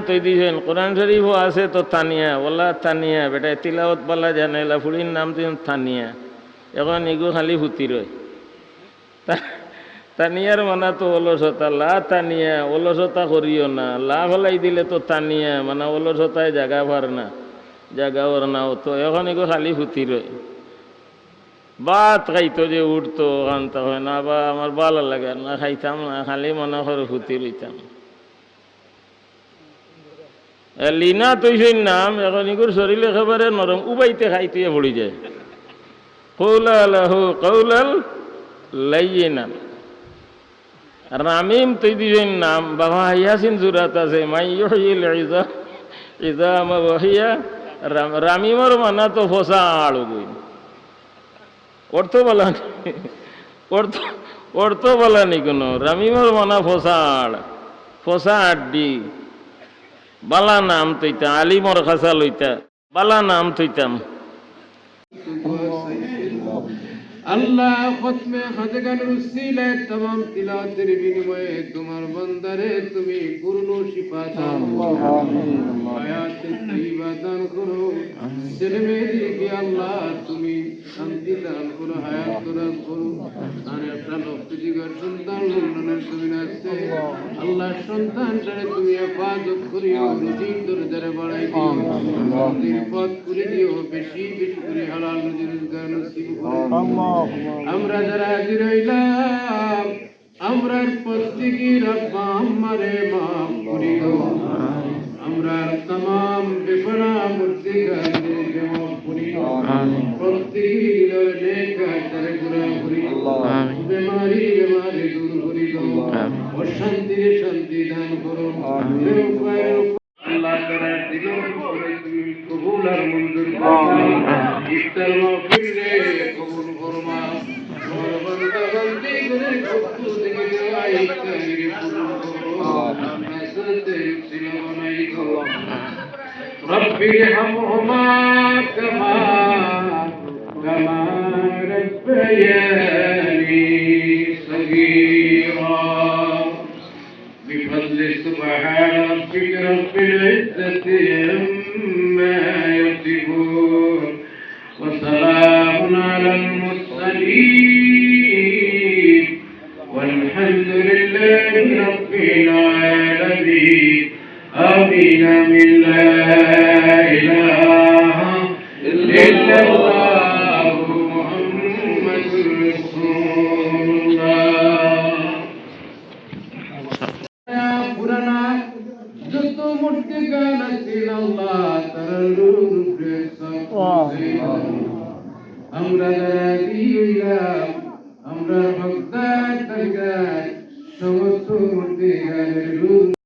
তৈ দিছেন কোরআন শরীফও আছে তো তানিয়া বলা তানিয়া বেটা তিলাওত বলা জানে ফুড়ির নাম দিন তানিয়া এখন এগো খালি ফুতি রয় তানিয়ার মানা তো অলসতা লা তানিয়া অলসতা করিও না লা ফেলাই দিলে তো তানিয়া মানে অলসতায় জাগা ভার না জাগা ওর না তো এখন এগো খালি ফুতি রয় ভাত খাইতো যে উঠতো কানতে হয় না বা আমার ভালো লাগে না খাইতাম না খালি মনে করে ফুতি রইতাম লিনা তৈসই নাম এখন এগুর শরীর একেবারে নরম উবাইতে খাইতে পড়ি যায় কৌলাল লাইয়ে নাম রামিম তুই দিবেন নাম বাবা ইয়াসিন জুরাত আছে মাইয়িল ইজাম ওয়াহিয়া রামিমর মানা তো ফসা আড়ু গই অর্থ বলা অর্থ বলা নি কোনো রামিমর মানা ফসা আড় ফসা আড্ডি বালা নাম তৈতাম আলিমর খাসা লইতা বালা নাম তৈতাম আল্লাহ খতমে খাজগানের উসিলায় तमाम তিলাওয়াতের বিনিময়ে তোমার বান্দারে তুমি পূর্ণ শিফা দান করো হায়াত তৈয়বা দান করো ছেলে মেয়েদেরকে আল্লাহ তুমি শান্তি দান করো হায়াত দান করো আর একটা লক্ষ্য জিগার সন্তান লন্ডনের জমিন আছে আল্লাহ সন্তানটারে তুমি হেফাজত করিও রুজির দরজারে বাড়াই দিও রুজির পথ করে দিও বেশি বেশি করে হালাল রুজি রোজগার নসিব করো আমরা যারা হাজির হইলাম আমরার প্রত্যেকই রব্বা আমারে মাফ করিও আমরার तमाम বেপনা মুর্তিগানদেরকে মাফ করিও প্রত্যেকই দিলের নেক কাজরে গুনাহ করিও বেমারি দূর করিও অশান্তি শান্তি দান করো আল্লাহ তাআলা দিলের উপরে তুমি কবুল আর মঞ্জুর করো ইফতার মাহফিলে কবুল ফরমা তোমার বান্দা বান্দীদের কবুল থেকে আই তাহির কবুল করো নাসতে সিলামাই করো রব্বি রহমহুমা কামা রব্বায়ানি সগীরা بفضل سبحان ربك رب العزة عما يصفون وسلام على المرسلين والحمد لله رب العالمين آمين من لا إله إلا الله محمد رسول الله পুরানা যত মূর্তি গান আছে আল্লাহ তার রূপে আমরা দিলাম আমরা ভক্ত সমস্ত মূর্তি গানের রূপ